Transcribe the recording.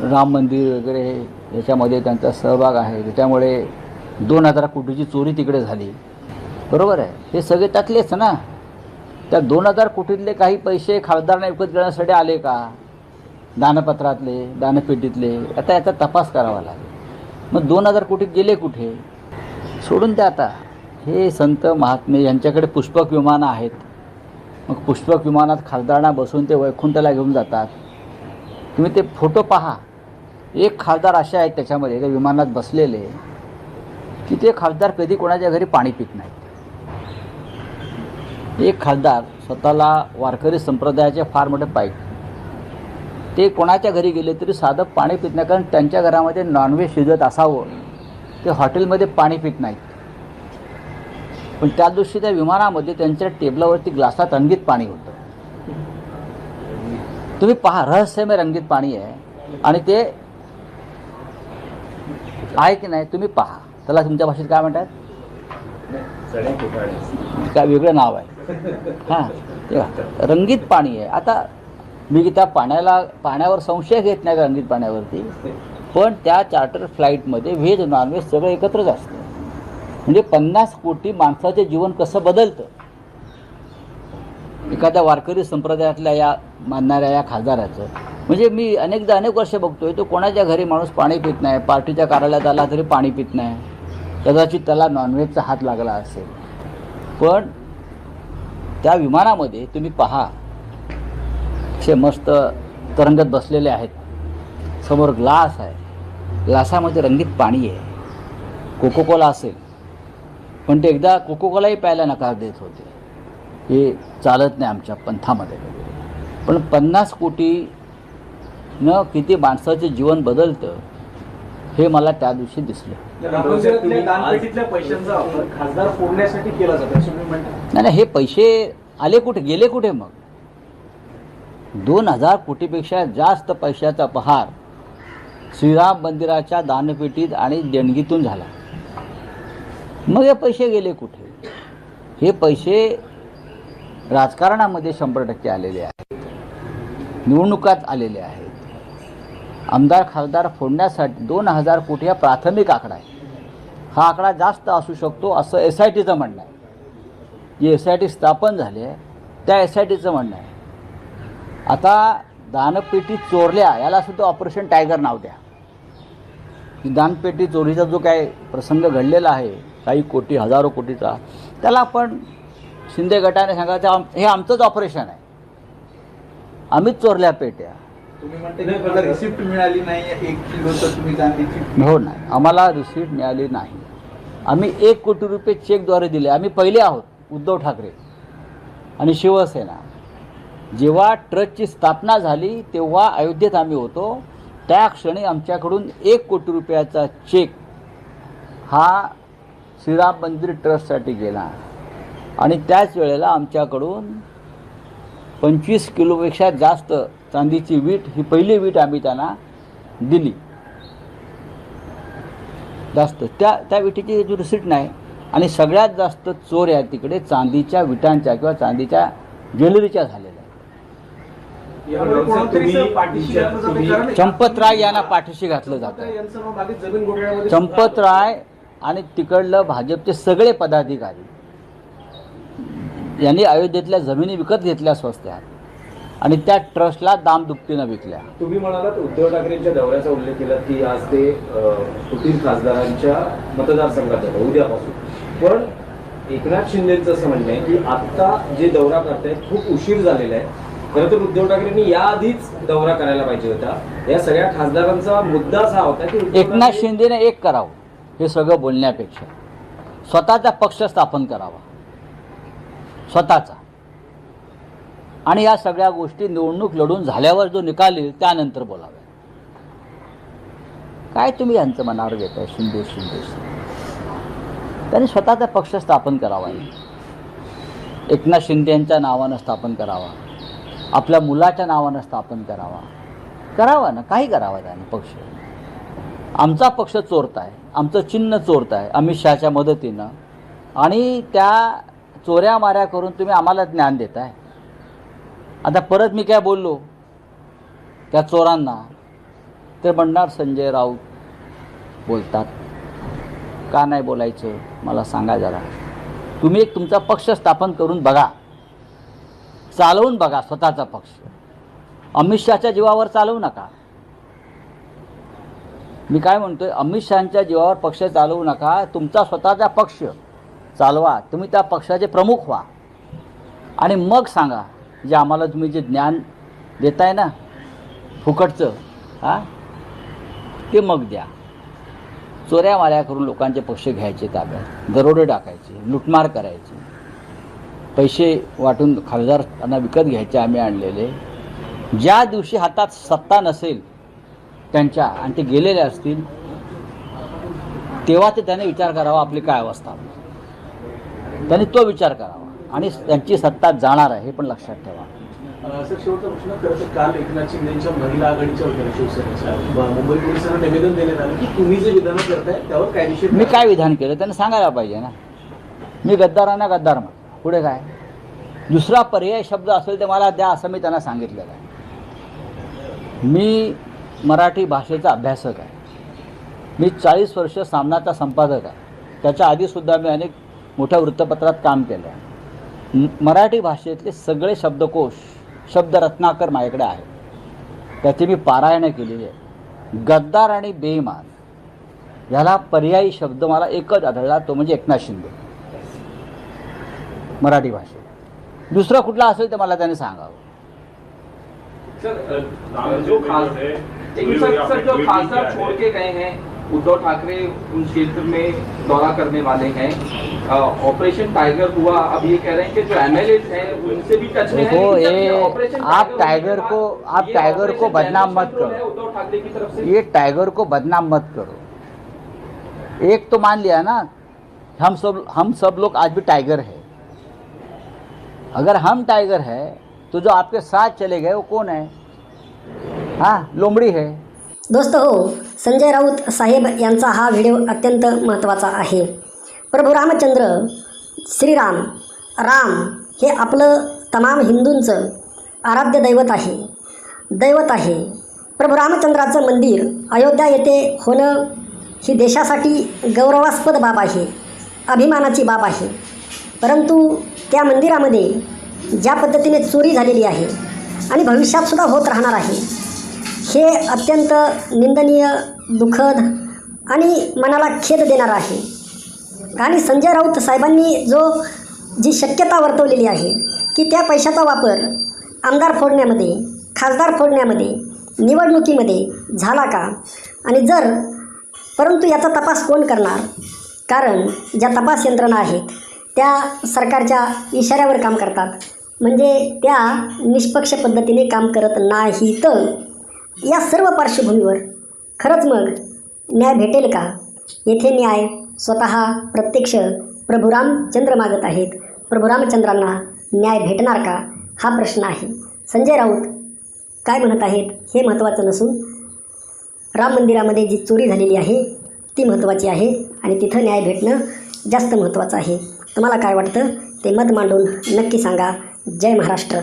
राम मंदिर वगैरे याच्यामध्ये त्यांचा सहभाग आहे, त्याच्यामुळे 2,000 कोटीची चोरी तिकडे झाली. बरोबर आहे, हे सगळे त्यातलेच ना. त्या 2,000 कोटीतले काही पैसे खासदारांना विकत घेण्यासाठी आले का, दानपत्रातले, दानपेटीतले? आता याचा तपास करावा लागेल. मग 2,000 कोटी गेले कुठे? सोडून द्या आता. हे संत महात्मे यांच्याकडे पुष्पक विमानं आहेत. मग पुष्पक विमानात खासदारांना बसून ते वैकुंठाला घेऊन जातात. तुम्ही ते फोटो पहा. एक खासदार असे आहेत त्याच्यामध्ये त्या विमानात बसलेले की ते खासदार कधी कोणाच्या घरी पाणी पित नाहीत. एक खासदार स्वतःला वारकरी संप्रदायाचे फार मोठे पाईक, ते कोणाच्या घरी गेले तरी साधं पाणी पित नाही, कारण त्यांच्या घरामध्ये नॉनव्हेज शिजत असावं. ते हॉटेलमध्ये पाणी पित नाहीत. पण त्या दिवशी त्या विमानामध्ये त्यांच्या टेबलावरती ग्लासात रंगीत पाणी होतं. तुम्ही पहा, रहस्यमय रंगीत पाणी आहे. आणि ते आहे की नाही तुम्ही पहा. त्याला तुमच्या भाषेत काय म्हणतात? काय वेगळं नाव आहे. हां, तेव्हा रंगीत पाणी आहे. आता मी त्या पाण्यावर संशय घेत नाही रंगीत पाण्यावरती, पण त्या चार्टर फ्लाईटमध्ये व्हेज नॉनव्हेज सगळं एकत्रच असतं. म्हणजे 50 कोटी माणसाचे जीवन कसं बदलतं. एखाद्या वारकरी संप्रदायातल्या या मानणाऱ्या या खासदाराचं, म्हणजे मी अनेक वर्ष बघतोय तो कोणाच्या घरी माणूस पाणी पित नाही, पार्टीच्या कार्यालयात आला तरी पाणी पित नाही. कदाचित त्याला नॉनव्हेजचा हात लागला असेल. पण त्या विमानामध्ये तुम्ही पहा, असे मस्त तरंगत बसलेले आहेत. समोर ग्लास आहे, ग्लासामध्ये रंगीत पाणी आहे. कोकोकोला असेल, पण ते एकदा कोकोकोलाही प्यायला नकार देत होते. हे चालत नाही आमच्या पंथामध्ये. पण 50 कोटीनं किती माणसाचे जीवन बदलतं हे मला त्या दिवशी दिसलं. दानपेटीतल्या पैशांचा वापर खासदार फोडण्यासाठी केला जातो असं तुम्ही म्हणता? नाही, हे पैसे आले कुठे, गेले कुठे? मग 2,000 कोटीपेक्षा जास्त पैशाचा पहार श्रीराम मंदिराच्या दानपेटीत आणि देणगीतून झाला. मग हे पैसे गेले कुठे? हे पैसे राजकारणामध्ये 100% आलेले आहेत, निवडणुकात आलेले आहेत. आमदार खासदार फोडण्यासाठी 2,000 कोटी हा प्राथमिक आकडा आहे. हा आकडा जास्त असू शकतो असं SITचं म्हणणं आहे. जी SIT स्थापन झाली आहे त्या SITचं म्हणणं आहे. आता दानपेटी चोरल्या याला सुद्धा ऑपरेशन टायगर नाव द्या. ही दानपेटी चोरीचा जो काय प्रसंग घडलेला आहे, काही कोटी हजारो कोटीचा, त्याला आपण शिंदे गटाने सांगायचं हे आमचंच ऑपरेशन आहे, आम्हीच चोरल्या पेट्या. तुम्ही म्हणते रिसिप्ट मिळाली नाही 1 किलोचं तुम्ही दानपेटी? हो, नाही, आम्हाला रिसिप्ट मिळाली नाही. आम्ही 1 कोटी रुपये चेकद्वारे दिले. आम्ही पहिले आहोत, उद्धव ठाकरे आणि शिवसेना. जेव्हा ट्रस्टची स्थापना झाली तेव्हा अयोध्येत आम्ही होतो. त्या क्षणी आमच्याकडून 1 कोटी रुपयाचा चेक हा श्रीराम मंदिर ट्रस्टसाठी गेला. आणि त्याच वेळेला आमच्याकडून 25 किलोपेक्षा जास्त चांदीची वीट, ही पहिली वीट आम्ही त्यांना दिली. जास्त त्या विटीची जो रिसिप्ट नाही. आणि सगळ्यात जास्त चोऱ्या तिकडे चांदीच्या विटांच्या किंवा चांदीच्या ज्वेलरीच्या झालेल्या. चंपतराय यांना पाठीशी घातलं जातं. चंपतराय आणि तिकडलं भाजपचे सगळे पदाधिकारी यांनी अयोध्येतल्या जमिनी विकत घेतल्या स्वस्त्यात आणि त्या ट्रस्टला दामदुपटीनं विकल्या. तुम्ही म्हणालात उद्धव ठाकरेंच्या दौऱ्याचा उल्लेख केला की आज ते फुटीर खासदारांच्या मतदारसंघात आहे उद्यापासून. पण एकनाथ शिंदेचं असं म्हणणं आहे की आता जे दौरा करतायत खूप उशीर झालेला आहे. खरं तर उद्धव ठाकरेंनी याआधीच दौरा करायला पाहिजे होता. या सगळ्या खासदारांचा मुद्दाच हा होता की एकनाथ शिंदेने एक करावं हे सगळं बोलण्यापेक्षा स्वतःचा पक्ष स्थापन करावा, स्वतःचा. आणि या सगळ्या गोष्टी निवडणूक लढून झाल्यावर जो निकाल येईल त्यानंतर बोलाव्या. काय तुम्ही यांचं मनावर घेताय? शिंदे त्यांनी स्वतःचा पक्ष स्थापन करावा. एकनाथ शिंदे यांच्या नावानं स्थापन करावा, आपल्या मुलाच्या नावानं स्थापन करावा ना, काही करावा त्याने पक्ष. आमचा पक्ष चोरताय, आमचं चिन्ह चोरताय अमित शहाच्या मदतीनं, आणि त्या चोऱ्या माऱ्या करून तुम्ही आम्हाला ज्ञान देताय. आता परत मी काय बोललो त्या चोरांना तर म्हणणार संजय राऊत बोलतात. का नाही बोलायचं मला सांगा जरा. तुम्ही एक तुमचा पक्ष स्थापन करून बघा, चालवून बघा स्वतःचा पक्ष. अमित शहाच्या जीवावर चालवू नका. मी काय म्हणतोय, अमित शहाच्या जीवावर पक्ष चालवू नका. तुमचा स्वतःचा पक्ष चालवा. तुम्ही त्या पक्षाचे प्रमुख व्हा आणि मग सांगा जे आम्हाला तुम्ही जे ज्ञान देताय ना फुकटचं, ते मग द्या. चोऱ्या माऱ्या करून लोकांचे पक्ष घ्यायचे ताब्यात, दरोडे टाकायचे, लुटमार करायचे, पैसे वाटून खासदारांना विकत घ्यायचे आम्ही आणलेले. ज्या दिवशी हातात सत्ता नसेल त्यांच्या आणि ते गेलेले असतील तेव्हा ते त्याने विचार करावा आपली काय अवस्था. त्यांनी तो विचार करावा आणि त्यांची सत्ता जाणार आहे हे पण लक्षात ठेवा. सर, शेवटचा प्रश्न. खरं तर काल एकनाथ शिंदेच्या महिला आघाडीच्या वतीने शिवसेनेच्या मुंबई पोलिसांना निवेदन देण्यात आलं की तुम्ही जे विधान करताय त्यावर कायदेशीर. मी काय विधान केलं त्यांनी सांगायला पाहिजे ना. मी गद्दारांना गद्दार म्हणतो, पुढे काय. दुसरा पर्याय शब्द असेल तर मला द्या असं मी त्यांना सांगितलेलं आहे. मी मराठी भाषेचा अभ्यासक आहे. मी 40 वर्ष सामनाचा संपादक आहे. त्याच्या आधीसुद्धा मी अनेक मोठ्या वृत्तपत्रात काम केलं आहे. मराठी भाषेतले सगळे शब्दकोश, शब्दरत्नाकर माझ्याकडे आहे. त्याची मी पारायणं केलेली आहे. गद्दार आणि बेईमान ह्याला पर्यायी शब्द मला एकच आढळला, तो म्हणजे एकनाथ शिंदे मराठी भाषेत. दुसरा कुठला असेल तर मला त्याने सांगावं. सर, जो खासदार छोड़ के गए हैं, उद्धव ठाकरे उन क्षेत्र में दौरा करने वाले हैं. ऑपरेशन टाइगर हुआ, अब ये कह रहे हैं कि जो एमएलए हैं उनसे भी टच में है. देखो, ये आप टाइगर को बदनाम मत करो. उद्धव ठाकरे की तरफ से ये टाइगर को बदनाम मत करो. एक तो मान लिया ना, हम सब लोग आज भी टाइगर है. अगर हम टाइगर है तो जो आपके साथ चले गए वो कौन है? हाँ, लोमड़ी है. दोस्तों हो, संजय राऊत साहेब यांचा हा व्हिडिओ अत्यंत महत्त्वाचा आहे. प्रभू रामचंद्र, श्रीराम, राम हे आपलं तमाम हिंदूंचं आराध्य दैवत आहे. प्रभू रामचंद्राचं मंदिर अयोध्या येथे होणं ही देशासाठी गौरवास्पद बाब आहे, अभिमानाची बाब आहे. परंतु त्या मंदिरामध्ये ज्या पद्धतीने चोरी झालेली आहे आणि भविष्यातसुद्धा होत राहणार आहे, हे अत्यंत निंदनीय, दुःखद आणि मनाला खेद देणार आहे. आणि संजय राऊत साहेबांनी जी शक्यता वर्तवलेली आहे की त्या पैशाचा वापर आमदार फोडण्यामध्ये, खासदार फोडण्यामध्ये, निवडणुकीमध्ये झाला का, आणि परंतु याचा तपास कोण करणार? कारण ज्या तपास यंत्रणा आहेत त्या सरकारच्या इशाऱ्यावर काम करतात, म्हणजे त्या निष्पक्ष पद्धतीने काम करत नाहीत. या सर्व पार्श्वभूमीवर खरंच मग न्याय भेटेल का? येथे न्याय स्वतः प्रत्यक्ष प्रभू रामचंद्र मागत आहेत. प्रभू रामचंद्रांना न्याय भेटणार का हा प्रश्न आहे. संजय राऊत काय म्हणत आहेत हे महत्त्वाचं नसून राम मंदिरामध्ये जी चोरी झालेली आहे ती महत्त्वाची आहे आणि तिथं न्याय भेटणं जास्त महत्त्वाचं आहे. तुम्हाला काय वाटतं ते मत मांडून नक्की सांगा. जय महाराष्ट्र.